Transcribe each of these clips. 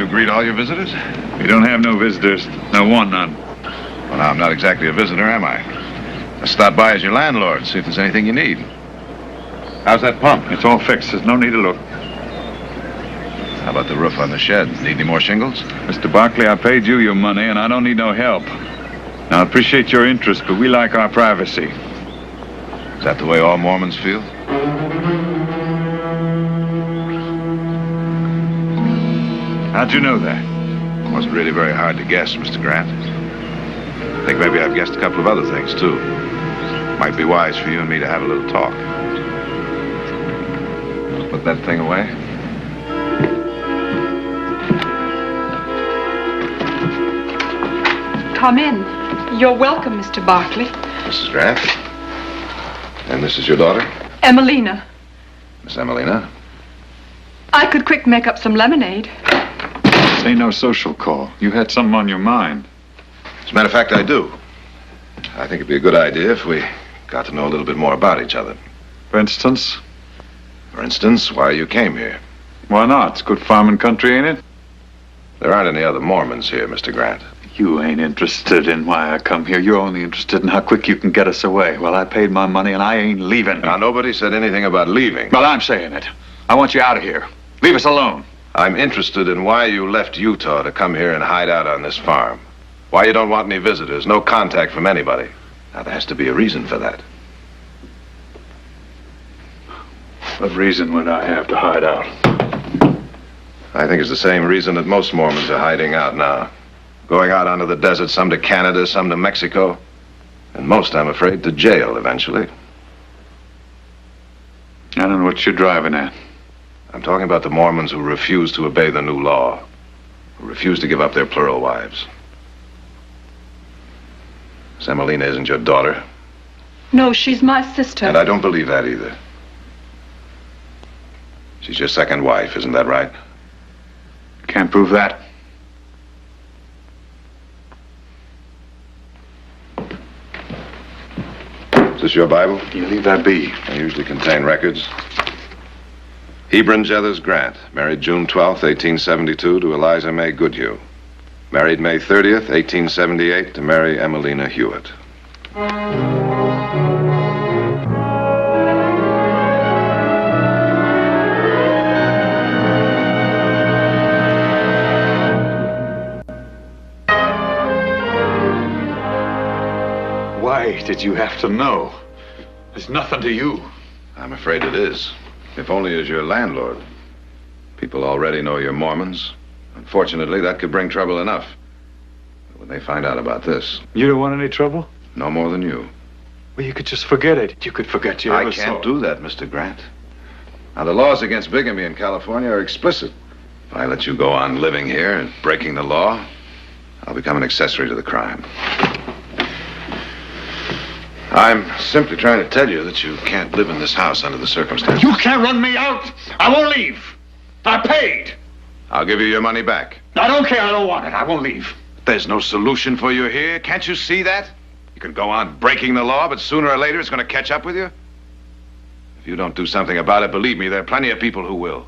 greet all your visitors? We don't have no visitors. No one, none. Well, now, I'm not exactly a visitor, am I? I stopped by as your landlord, see if there's anything you need. How's that pump? It's all fixed. There's no need to look. How about the roof on the shed? Need any more shingles? Mr. Barkley, I paid you your money, and I don't need no help. Now, I appreciate your interest, but we like our privacy. Is that the way all Mormons feel? How'd you know that? It wasn't really very hard to guess, Mr. Grant. I think maybe I've guessed a couple of other things, too. Might be wise for you and me to have a little talk. Put that thing away. Come in. You're welcome, Mr. Barkley. Mrs. Grant. And this is your daughter? Emelina. Miss Emelina. I could quick make up some lemonade. This ain't no social call. You had something on your mind. As a matter of fact, I do. I think it'd be a good idea if we got to know a little bit more about each other. For instance? For instance, why you came here. Why not? It's good farming country, ain't it? There aren't any other Mormons here, Mr. Grant. You ain't interested in why I come here. You're only interested in how quick you can get us away. Well, I paid my money and I ain't leaving. Now, nobody said anything about leaving. Well, I'm saying it. I want you out of here. Leave us alone. I'm interested in why you left Utah to come here and hide out on this farm. Why you don't want any visitors, no contact from anybody. Now, there has to be a reason for that. What reason would I have to hide out? I think it's the same reason that most Mormons are hiding out now. Going out onto the desert, some to Canada, some to Mexico. And most, I'm afraid, to jail eventually. I don't know what you're driving at. I'm talking about the Mormons who refuse to obey the new law. Who refuse to give up their plural wives. Miss Emelina isn't your daughter. No, she's my sister. And I don't believe that either. She's your second wife, isn't that right? Can't prove that. Is this your Bible? You leave that be. They usually contain records. Hebron Jethers Grant, married June 12th, 1872 to Eliza May Goodhue. Married May 30th, 1878 to Mary Emelina Hewitt. Why did you have to know? There's nothing to you. I'm afraid it is. If only as your landlord. People already know you're Mormons. Unfortunately, that could bring trouble enough. But when they find out about this... You don't want any trouble? No more than you. Well, you could just forget it. You could forget you ever I can't saw. do that, Mr. Grant. Now, the laws against bigamy in California are explicit. If I let you go on living here and breaking the law, I'll become an accessory to the crime. I'm simply trying to tell you that you can't live in this house under the circumstances. You can't run me out. I won't leave. I paid. I'll give you your money back. I don't care. I don't want it. I won't leave. There's no solution for you here. Can't you see that? You can go on breaking the law, but sooner or later it's going to catch up with you. If you don't do something about it, believe me, there are plenty of people who will.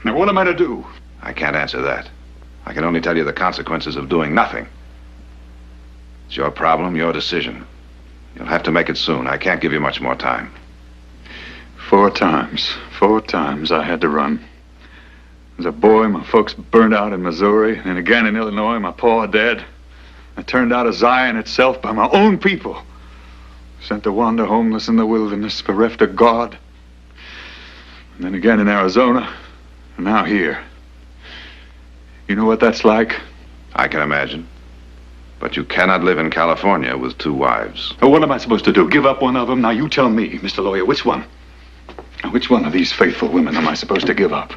Now, what am I to do? I can't answer that. I can only tell you the consequences of doing nothing. It's your problem, your decision. You'll have to make it soon. I can't give you much more time. 4 times. 4 times I had to run. As a boy, my folks burned out in Missouri, and again in Illinois, my pa dead. I turned out of Zion itself by my own people. Sent to wander homeless in the wilderness, bereft of God. And then again in Arizona, and now here. You know what that's like? I can imagine. But you cannot live in California with 2 wives. Well, what am I supposed to do? Give up one of them? Now you tell me, Mr. Lawyer, which one? Now, which one of these faithful women am I supposed to give up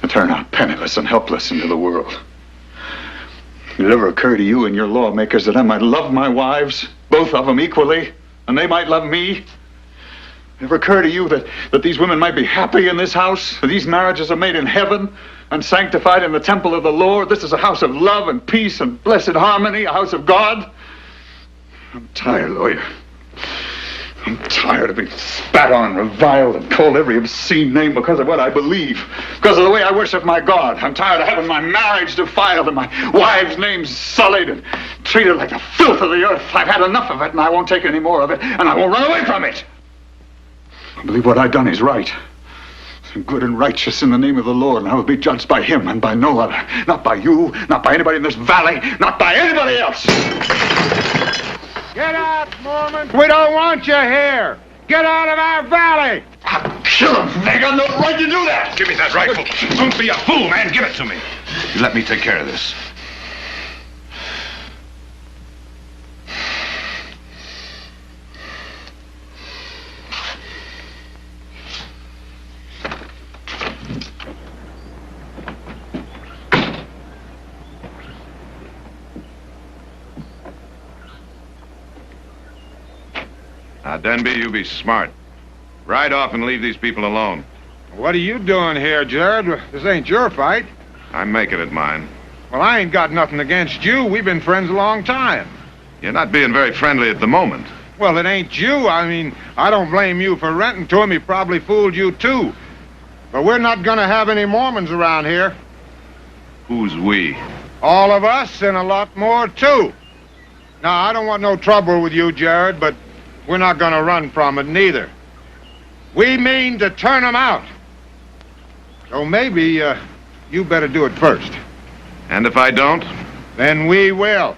and turn out penniless and helpless into the world? Did it ever occur to you and your lawmakers that I might love my wives, both of them equally, and they might love me? Ever occur to you that these women might be happy in this house? That these marriages are made in heaven and sanctified in the temple of the Lord? This is a house of love and peace and blessed harmony, a house of God. I'm tired, lawyer. I'm tired of being spat on, reviled, and called every obscene name because of what I believe, because of the way I worship my God. I'm tired of having my marriage defiled and my wife's name sullied and treated like the filth of the earth. I've had enough of it, and I won't take any more of it, and I won't run away from it. I believe what I've done is right. I'm good and righteous in the name of the Lord, and I will be judged by him and by no other. Not by you, not by anybody in this valley, not by anybody else. Get out, Mormon! We don't want you here! Get out of our valley! I'll kill him. They got no right to do that. Give me that rifle. Don't be a fool, man. Give it to me. You let me take care of this. Now, Denby, you be smart. Ride off and leave these people alone. What are you doing here, Jared? This ain't your fight. I'm making it mine. Well, I ain't got nothing against you. We've been friends a long time. You're not being very friendly at the moment. Well, it ain't you. I mean, I don't blame you for renting to him. He probably fooled you, too. But we're not gonna have any Mormons around here. Who's we? All of us and a lot more, too. Now, I don't want no trouble with you, Jared, but we're not gonna run from it, neither. We mean to turn them out. So maybe, you better do it first. And if I don't? Then we will.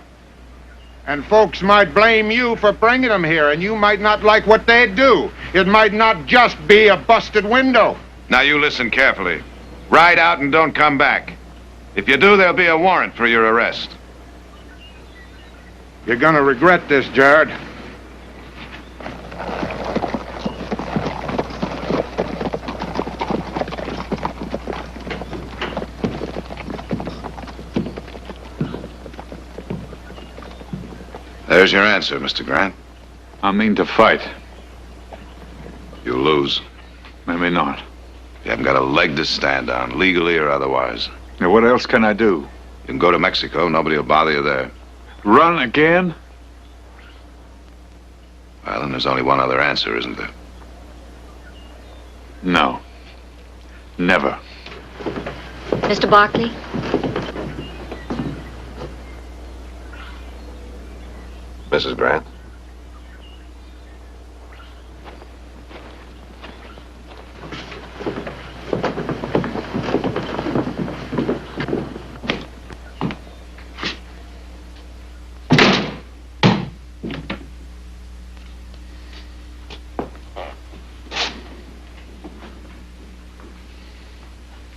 And folks might blame you for bringing them here, and you might not like what they do. It might not just be a busted window. Now you listen carefully. Ride out and don't come back. If you do, there'll be a warrant for your arrest. You're gonna regret this, Jared. There's your answer, Mr. Grant. I mean to fight. You lose. Maybe not. You haven't got a leg to stand on, legally or otherwise. Now, what else can I do? You can go to Mexico. Nobody will bother you there. Run again? Well, then there's only one other answer, isn't there? No. Never. Mr. Barkley? Mrs. Grant?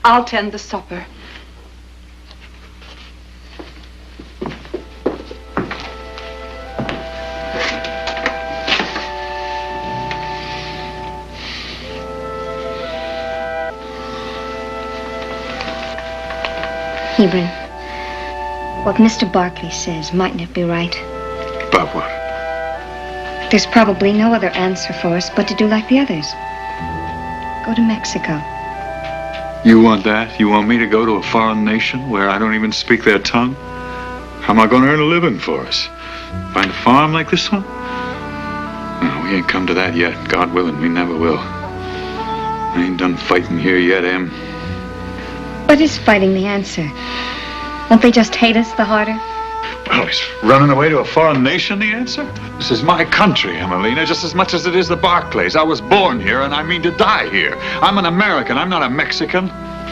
I'll tend the supper. Hebron, what Mr. Barkley says, mightn't it be right? About what? There's probably no other answer for us but to do like the others. Go to Mexico. You want that? You want me to go to a foreign nation where I don't even speak their tongue? How am I going to earn a living for us? Find a farm like this one? No, we ain't come to that yet. God willing, we never will. I ain't done fighting here yet, Em. But is fighting the answer? Won't they just hate us the harder? Well, is running away to a foreign nation the answer? This is my country, Emelina, just as much as it is the Barclays. I was born here, and I mean to die here. I'm an American. I'm not a Mexican.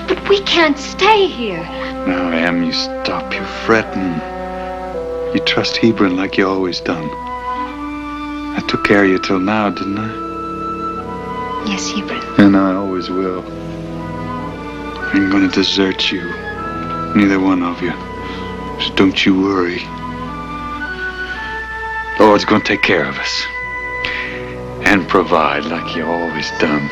But we can't stay here. Now, Em, you stop your fretting. You trust Hebron like you always done. I took care of you till now, didn't I? Yes, Hebron. And I always will. I ain't gonna desert you. Neither one of you. So don't you worry. Lord's gonna take care of us. And provide like you always done.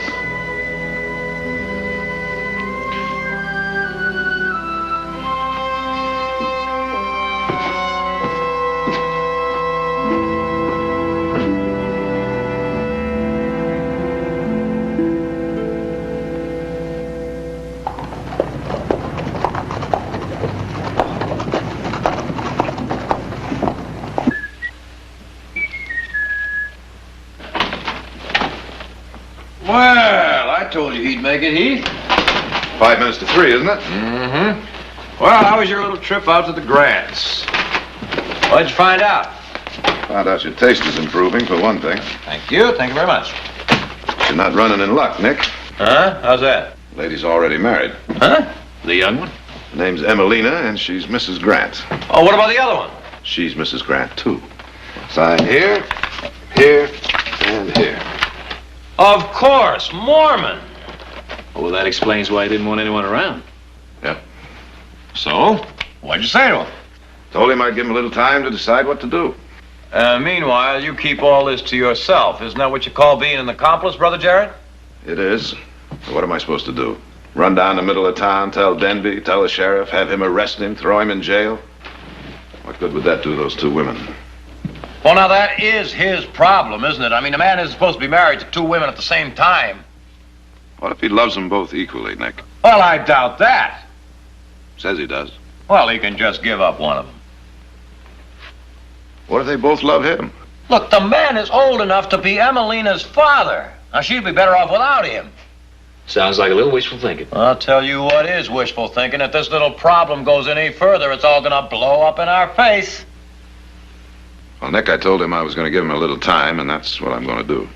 Well, I told you he'd make it, Heath. 5 minutes to 3, isn't it? Mm-hmm. Well, how was your little trip out to the Grants? What'd you find out? Found out your taste is improving, for one thing. Thank you very much. You're not running in luck, Nick. Huh? How's that? Lady's already married. Huh? The young one? Her name's Emelina, and she's Mrs. Grant. Oh, what about the other one? She's Mrs. Grant, too. Sign here, here, and here. Of course, Mormon. Well, that explains why I didn't want anyone around. Yep. So, what'd you say to him? Told him I'd give him a little time to decide what to do. Meanwhile, you keep all this to yourself. Isn't that what you call being an accomplice, Brother Jared? It is. So what am I supposed to do? Run down the middle of town, tell Denby, tell the sheriff, have him arrest him, throw him in jail? What good would that do those two women? Well, now, that is his problem, isn't it? I mean, a man isn't supposed to be married to two women at the same time. What if he loves them both equally, Nick? Well, I doubt that. Says he does. Well, he can just give up one of them. What if they both love him? Look, the man is old enough to be Emelina's father. Now, she'd be better off without him. Sounds like a little wishful thinking. I'll tell you what is wishful thinking. If this little problem goes any further, it's all gonna blow up in our face. Well, Nick, I told him I was going to give him a little time, and that's what I'm going to do.